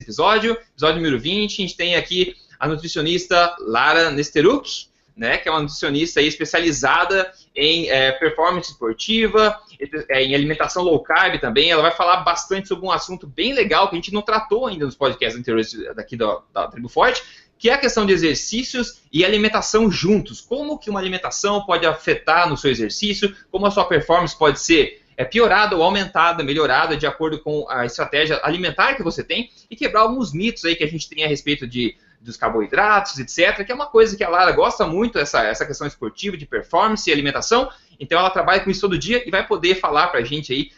episódio número 20, a gente tem aqui a nutricionista Lara Nesteruk, né, que é uma nutricionista aí especializada em performance esportiva, em alimentação low carb também. Ela vai falar bastante sobre um assunto bem legal que a gente não tratou ainda nos podcasts anteriores daqui da Tribo Forte, que é a questão de exercícios e alimentação juntos. Como que uma alimentação pode afetar no seu exercício, como a sua performance pode ser piorada ou aumentada, melhorada de acordo com a estratégia alimentar que você tem, e quebrar alguns mitos aí que a gente tem a respeito dos carboidratos, etc., que é uma coisa que a Lara gosta muito, essa questão esportiva, de performance e alimentação. Então ela trabalha com isso todo dia e vai poder falar pra gente aí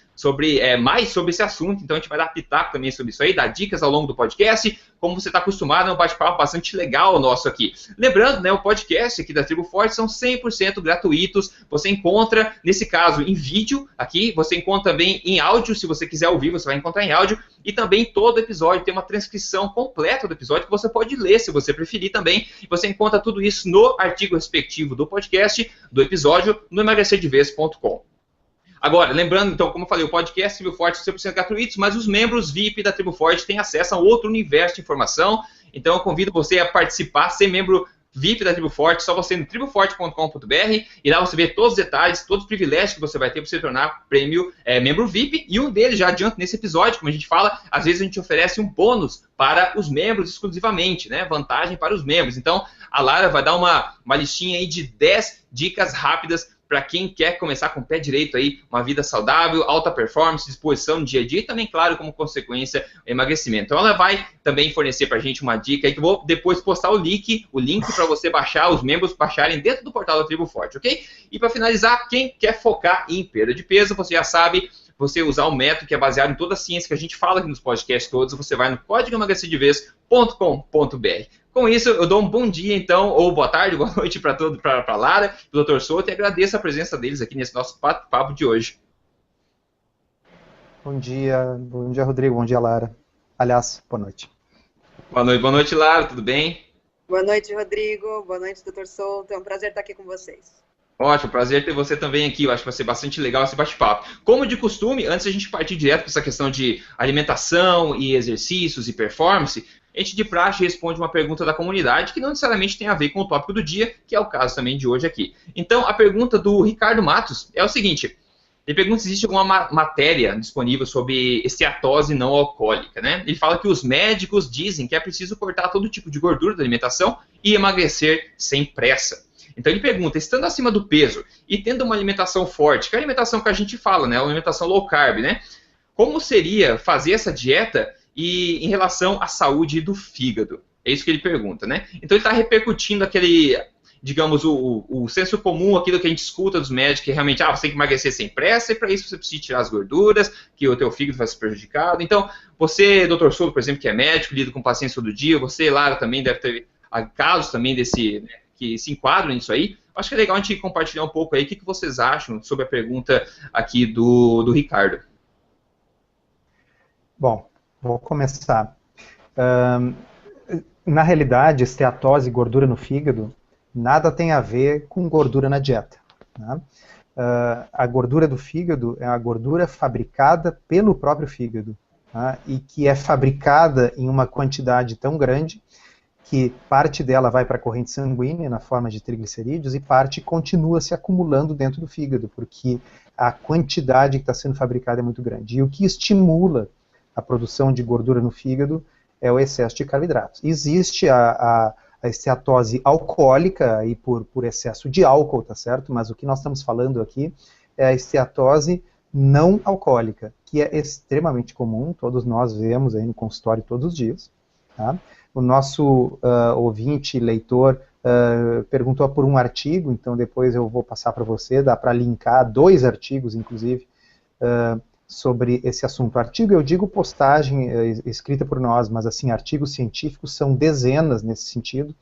mais sobre esse assunto. Então a gente vai dar pitaco também sobre isso aí, dar dicas ao longo do podcast, como você está acostumado, é um bate-papo bastante legal nosso aqui. Lembrando, né, o podcast aqui da Tribo Forte são 100% gratuitos, você encontra, nesse caso, em vídeo aqui, você encontra também em áudio, se você quiser ouvir, você vai encontrar em áudio, e também todo episódio tem uma transcrição completa do episódio que você pode ler, se você preferir também. Você encontra tudo isso no artigo respectivo do podcast, do episódio, no emagrecerdevez.com. Agora, lembrando, então, como eu falei, o podcast Tribo Forte é 100% gratuito, mas os membros VIP da Tribo Forte têm acesso a outro universo de informação. Então, eu convido você a participar, ser membro VIP da Tribo Forte, só você no triboforte.com.br, e lá você vê todos os detalhes, todos os privilégios que você vai ter para se tornar membro VIP, e um deles, já adianto nesse episódio, como a gente fala, às vezes a gente oferece um bônus para os membros exclusivamente, né? Vantagem para os membros. Então, a Lara vai dar uma listinha aí de 10 dicas rápidas para quem quer começar com o pé direito aí, uma vida saudável, alta performance, disposição no dia a dia e também, claro, como consequência, emagrecimento. Então ela vai também fornecer para a gente uma dica aí que eu vou depois postar o link para você baixar, os membros baixarem dentro do portal da Tribo Forte, ok? E para finalizar, quem quer focar em perda de peso, você já sabe, você usar um método que é baseado em toda a ciência que a gente fala aqui nos podcasts todos, você vai no códigoemagrecerdevez.com.br. Com isso, eu dou um bom dia, então, ou boa tarde, boa noite para a Lara, para o Dr. Souto, e agradeço a presença deles aqui nesse nosso papo de hoje. Bom dia, Rodrigo, bom dia, Lara. Aliás, boa noite. Boa noite, Lara, tudo bem? Boa noite, Rodrigo, boa noite, Dr. Souto, é um prazer estar aqui com vocês. Ótimo, prazer ter você também aqui, eu acho que vai ser bastante legal esse bate-papo. Como de costume, antes da gente partir direto para essa questão de alimentação e exercícios e performance, a gente de praxe responde uma pergunta da comunidade que não necessariamente tem a ver com o tópico do dia, que é o caso também de hoje aqui. Então, a pergunta do Ricardo Matos é o seguinte: ele pergunta se existe alguma matéria disponível sobre esteatose não alcoólica, né? Ele fala que os médicos dizem que é preciso cortar todo tipo de gordura da alimentação e emagrecer sem pressa. Então ele pergunta, estando acima do peso e tendo uma alimentação forte, que é a alimentação que a gente fala, né? Uma alimentação low carb, né? Como seria fazer essa dieta e em relação à saúde do fígado? É isso que ele pergunta, né? Então ele está repercutindo aquele, digamos, o senso comum, aquilo que a gente escuta dos médicos, que realmente, você tem que emagrecer sem pressa, e para isso você precisa tirar as gorduras, que o teu fígado vai ser prejudicado. Então, você, Dr. Souto, por exemplo, que é médico, lida com pacientes todo dia, você, Lara, também deve ter casos também desse, né, que se enquadram nisso aí. Acho que é legal a gente compartilhar um pouco aí o que vocês acham sobre a pergunta aqui do Ricardo. Bom, vou começar. Na realidade, esteatose e gordura no fígado nada tem a ver com gordura na dieta, né? A gordura do fígado é a gordura fabricada pelo próprio fígado, tá? E que é fabricada em uma quantidade tão grande que parte dela vai para a corrente sanguínea na forma de triglicerídeos e parte continua se acumulando dentro do fígado, porque a quantidade que está sendo fabricada é muito grande. E o que estimula a produção de gordura no fígado é o excesso de carboidratos. Existe a esteatose alcoólica aí por excesso de álcool, tá certo? Mas o que nós estamos falando aqui é a esteatose não alcoólica, que é extremamente comum, todos nós vemos aí no consultório todos os dias, tá? O nosso ouvinte, leitor, perguntou por um artigo, então depois eu vou passar para você, dá para linkar 2 artigos, inclusive, sobre esse assunto. Artigo, eu digo postagem escrita por nós, mas assim, artigos científicos são dezenas nesse sentido.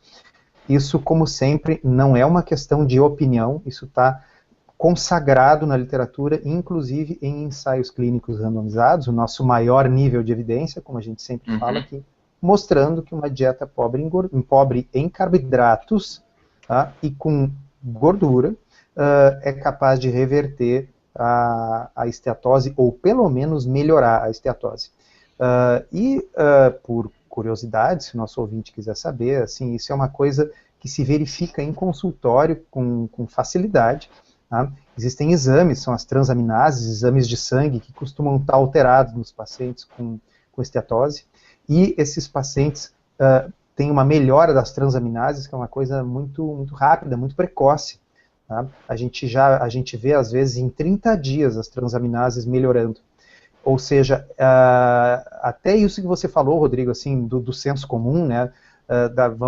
Isso, como sempre, não é uma questão de opinião, isso está consagrado na literatura, inclusive em ensaios clínicos randomizados, o nosso maior nível de evidência, como a gente sempre fala aqui, mostrando que uma dieta pobre em carboidratos, tá, e com gordura é capaz de reverter a esteatose, ou pelo menos melhorar a esteatose. Por curiosidade, se o nosso ouvinte quiser saber, assim, isso é uma coisa que se verifica em consultório com facilidade. Tá? Existem exames, são as transaminases, exames de sangue, que costumam estar alterados nos pacientes com esteatose, e esses pacientes têm uma melhora das transaminases, que é uma coisa muito rápida, muito precoce. Tá? A gente vê, às vezes, em 30 dias as transaminases melhorando. Ou seja, até isso que você falou, Rodrigo, assim, do senso comum, né?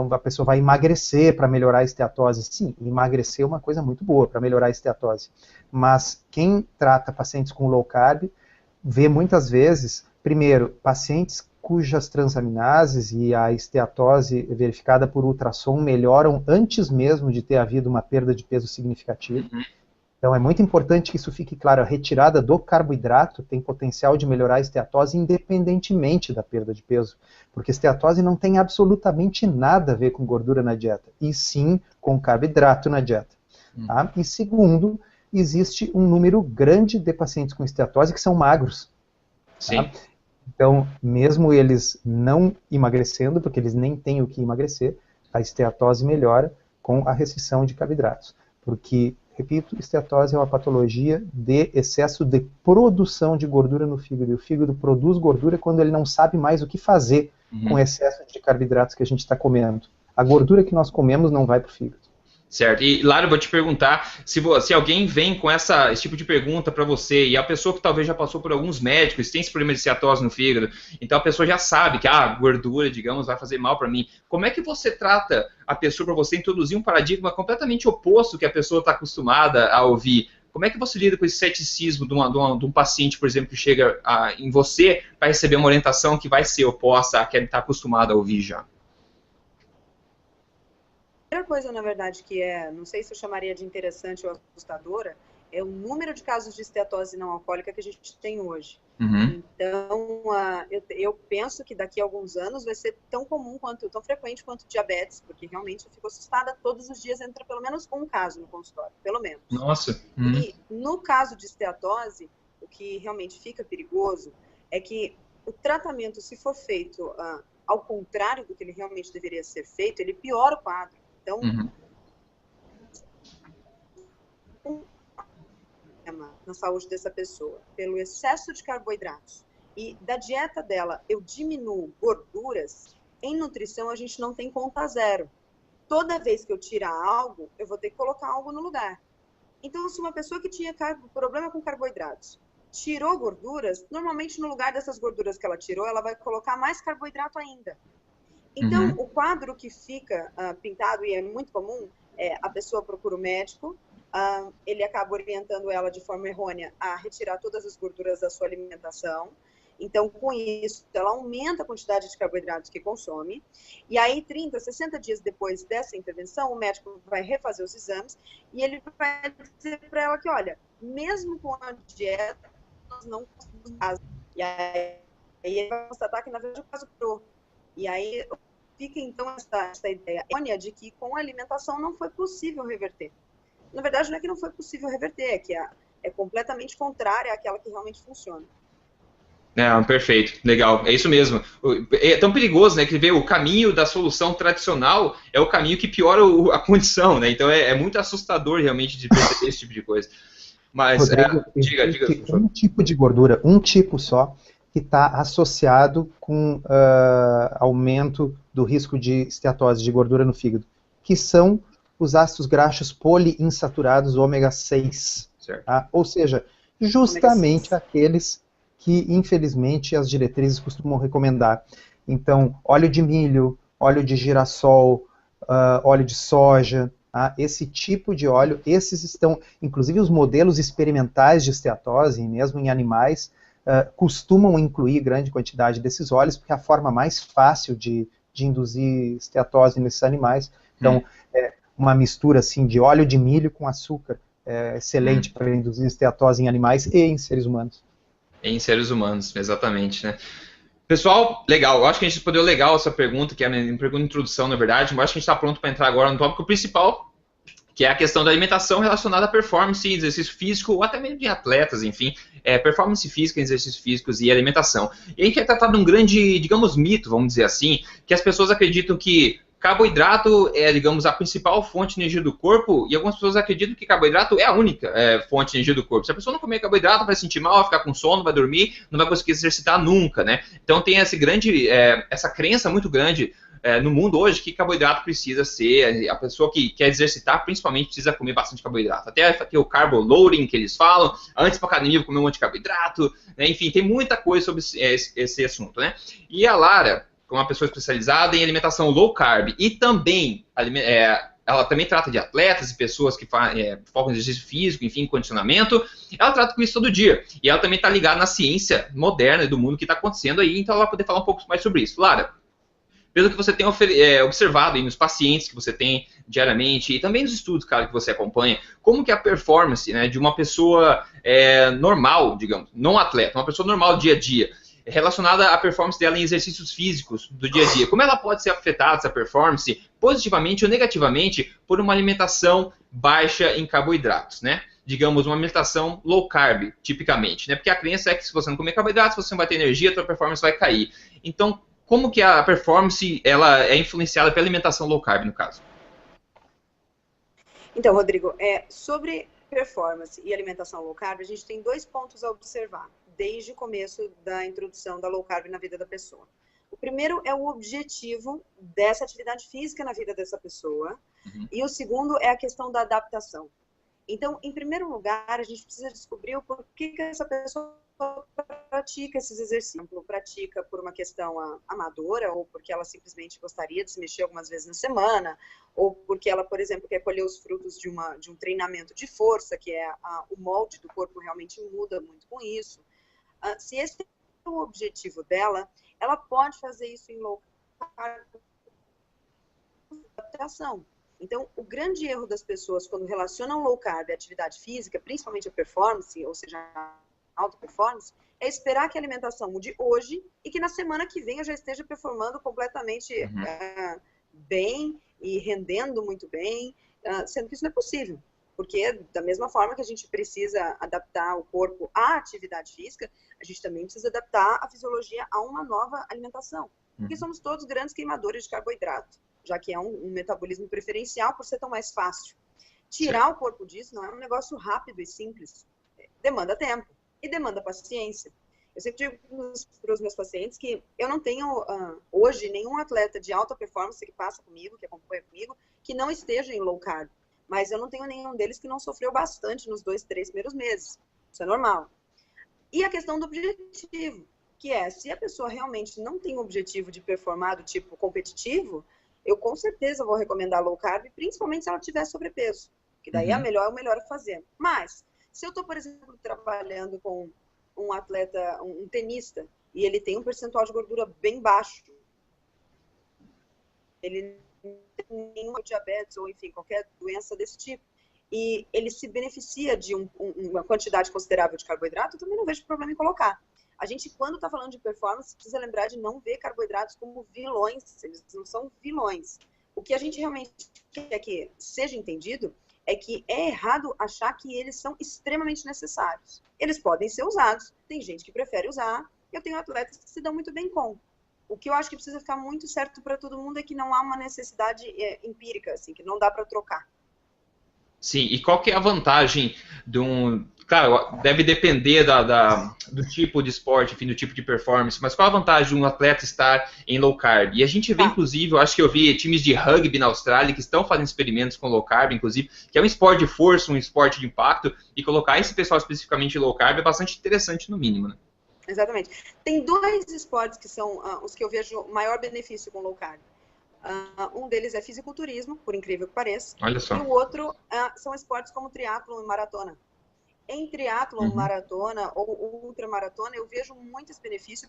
A pessoa vai emagrecer para melhorar a esteatose. Sim, emagrecer é uma coisa muito boa para melhorar a esteatose. Mas quem trata pacientes com low carb vê muitas vezes, primeiro, pacientes cujas transaminases e a esteatose verificada por ultrassom melhoram antes mesmo de ter havido uma perda de peso significativa. Então é muito importante que isso fique claro, a retirada do carboidrato tem potencial de melhorar a esteatose independentemente da perda de peso, porque esteatose não tem absolutamente nada a ver com gordura na dieta, e sim com carboidrato na dieta. Tá? E segundo, existe um número grande de pacientes com esteatose que são magros. Sim. Tá? Então, mesmo eles não emagrecendo, porque eles nem têm o que emagrecer, a esteatose melhora com a restrição de carboidratos, porque repito, esteatose é uma patologia de excesso de produção de gordura no fígado. E o fígado produz gordura quando ele não sabe mais o que fazer com o excesso de carboidratos que a gente está comendo. A gordura que nós comemos não vai para o fígado. Certo. E, Lara, eu vou te perguntar, se alguém vem com esse tipo de pergunta para você, e a pessoa que talvez já passou por alguns médicos, tem esse problema de esteatose no fígado, então a pessoa já sabe que a gordura, digamos, vai fazer mal para mim. Como é que você trata a pessoa para você introduzir um paradigma completamente oposto que a pessoa está acostumada a ouvir? Como é que você lida com esse ceticismo de um paciente, por exemplo, que chega em você para receber uma orientação que vai ser oposta à que ele está acostumado a ouvir já? A primeira coisa, na verdade, que não sei se eu chamaria de interessante ou assustadora, é o número de casos de esteatose não alcoólica que a gente tem hoje. Então, eu penso que daqui a alguns anos vai ser tão comum tão frequente quanto diabetes, porque realmente eu fico assustada, todos os dias entra pelo menos um caso no consultório, pelo menos. Nossa! E no caso de esteatose, o que realmente fica perigoso é que o tratamento, se for feito ao contrário do que ele realmente deveria ser feito, ele piora o quadro. Então, na saúde dessa pessoa, pelo excesso de carboidratos e da dieta dela, eu diminuo gorduras, em nutrição a gente não tem conta zero. Toda vez que eu tirar algo, eu vou ter que colocar algo no lugar. Então, se uma pessoa que tinha problema com carboidratos tirou gorduras, normalmente no lugar dessas gorduras que ela tirou, ela vai colocar mais carboidrato ainda. Então, o quadro que fica pintado, e é muito comum, a pessoa procura o médico, ele acaba orientando ela de forma errônea a retirar todas as gorduras da sua alimentação. Então, com isso, ela aumenta a quantidade de carboidratos que consome. E aí, 30, 60 dias depois dessa intervenção, o médico vai refazer os exames e ele vai dizer para ela que, olha, mesmo com a dieta, nós não conseguimos fazer. E aí ele vai constatar que, na verdade, o caso piorou. E aí fica, então, essa ideia errônea de que com a alimentação não foi possível reverter. Na verdade, não é que não foi possível reverter, é que é completamente contrária àquela que realmente funciona. Perfeito, legal, é isso mesmo. É tão perigoso, né, que o caminho da solução tradicional é o caminho que piora a condição, né, então é muito assustador realmente de perceber esse tipo de coisa. Mas, Rodrigo, diga. Um tipo de gordura, um tipo só, que está associado com aumento do risco de esteatose, de gordura no fígado, que são os ácidos graxos poliinsaturados ômega 6. Tá? Ou seja, justamente aqueles que, infelizmente, as diretrizes costumam recomendar. Então, óleo de milho, óleo de girassol, óleo de soja, tá? Esse tipo de óleo, esses estão, inclusive os modelos experimentais de esteatose, mesmo em animais, costumam incluir grande quantidade desses óleos, porque é a forma mais fácil de induzir esteatose nesses animais. Então, uma mistura assim, de óleo de milho com açúcar é excelente para induzir esteatose em animais e em seres humanos. Em seres humanos, exatamente, né? Pessoal, legal, eu acho que a gente respondeu legal essa pergunta, que é uma pergunta de introdução, na verdade, mas acho que a gente está pronto para entrar agora no tópico principal, que é a questão da alimentação relacionada à performance, exercício físico, ou até mesmo de atletas, enfim, performance física, exercícios físicos e alimentação. E a gente vai tratar de um grande, digamos, mito, vamos dizer assim, que as pessoas acreditam que carboidrato é, digamos, a principal fonte de energia do corpo, e algumas pessoas acreditam que carboidrato é a única fonte de energia do corpo. Se a pessoa não comer carboidrato, vai se sentir mal, vai ficar com sono, vai dormir, não vai conseguir exercitar nunca, né? Então tem essa crença muito grande no mundo hoje que carboidrato precisa ser, a pessoa que quer exercitar principalmente precisa comer bastante carboidrato. Até tem o carbo loading que eles falam, antes para academia comer um monte de carboidrato, né? Enfim, tem muita coisa sobre esse assunto, né? E a Lara, como uma pessoa especializada em alimentação low carb e também ela também trata de atletas e pessoas que focam em exercício físico, enfim, condicionamento. Ela trata com isso todo dia. E ela também está ligada na ciência moderna e do mundo que está acontecendo aí, então ela vai poder falar um pouco mais sobre isso. Lara, pelo que você tem observado aí nos pacientes que você tem diariamente e também nos estudos, cara, que você acompanha, como que a performance, né, de uma pessoa normal, digamos, não atleta, uma pessoa normal dia a dia, relacionada à performance dela em exercícios físicos do dia a dia. Como ela pode ser afetada, essa performance, positivamente ou negativamente, por uma alimentação baixa em carboidratos, né? Digamos, uma alimentação low carb, tipicamente, né? Porque a crença é que se você não comer carboidratos, você não vai ter energia, a sua performance vai cair. Então, como que a performance ela é influenciada pela alimentação low carb, no caso? Então, Rodrigo, sobre performance e alimentação low carb, a gente tem 2 pontos a observar desde o começo da introdução da low carb na vida da pessoa. O primeiro é o objetivo dessa atividade física na vida dessa pessoa, e o segundo é a questão da adaptação. Então, em primeiro lugar, a gente precisa descobrir o porquê que essa pessoa pratica esses exercícios. Pratica por uma questão amadora, ou porque ela simplesmente gostaria de se mexer algumas vezes na semana, ou porque ela, por exemplo, quer colher os frutos de um treinamento de força, que o molde do corpo realmente muda muito com isso. Se esse é o objetivo dela, ela pode fazer isso em low carb adaptação. Então, o grande erro das pessoas quando relacionam low carb à atividade física, principalmente a performance, ou seja, a alta performance, é esperar que a alimentação mude hoje e que na semana que vem eu já esteja performando completamente bem e rendendo muito bem, sendo que isso não é possível. Porque da mesma forma que a gente precisa adaptar o corpo à atividade física, a gente também precisa adaptar a fisiologia a uma nova alimentação. Porque somos todos grandes queimadores de carboidrato, já que é um metabolismo preferencial por ser tão mais fácil. Tirar o corpo disso não é um negócio rápido e simples. Demanda tempo e demanda paciência. Eu sempre digo para os meus pacientes que eu não tenho hoje nenhum atleta de alta performance que passa comigo, que acompanha comigo, que não esteja em low carb. Mas eu não tenho nenhum deles que não sofreu bastante nos 2, 3 primeiros meses. Isso é normal. E a questão do objetivo, que se a pessoa realmente não tem um objetivo de performar do tipo competitivo, eu com certeza vou recomendar low carb, principalmente se ela tiver sobrepeso, que daí é o melhor a fazer. Mas, se eu estou, por exemplo, trabalhando com um atleta, um tenista, e ele tem um percentual de gordura bem baixo, ele nenhuma diabetes ou, enfim, qualquer doença desse tipo, e ele se beneficia de uma quantidade considerável de carboidrato, eu também não vejo problema em colocar. A gente, quando está falando de performance, precisa lembrar de não ver carboidratos como vilões, eles não são vilões. O que a gente realmente quer que seja entendido é que é errado achar que eles são extremamente necessários. Eles podem ser usados, tem gente que prefere usar, eu tenho atletas que se dão muito bem com. O que eu acho que precisa ficar muito certo para todo mundo é que não há uma necessidade empírica, assim, que não dá para trocar. Sim, e qual que é a vantagem de Claro, deve depender do tipo de esporte, enfim, do tipo de performance, mas qual a vantagem de um atleta estar em low carb? E a gente vê, inclusive, eu acho que eu vi times de rugby na Austrália que estão fazendo experimentos com low carb, inclusive, que é um esporte de força, um esporte de impacto, e colocar esse pessoal especificamente em low carb é bastante interessante, no mínimo, né? Exatamente. Tem 2 esportes que são os que eu vejo maior benefício com low carb. Um deles é fisiculturismo, por incrível que pareça. Olha só. E o outro são esportes como triatlon e maratona. Em triatlon, maratona ou ultramaratona, eu vejo muitos benefícios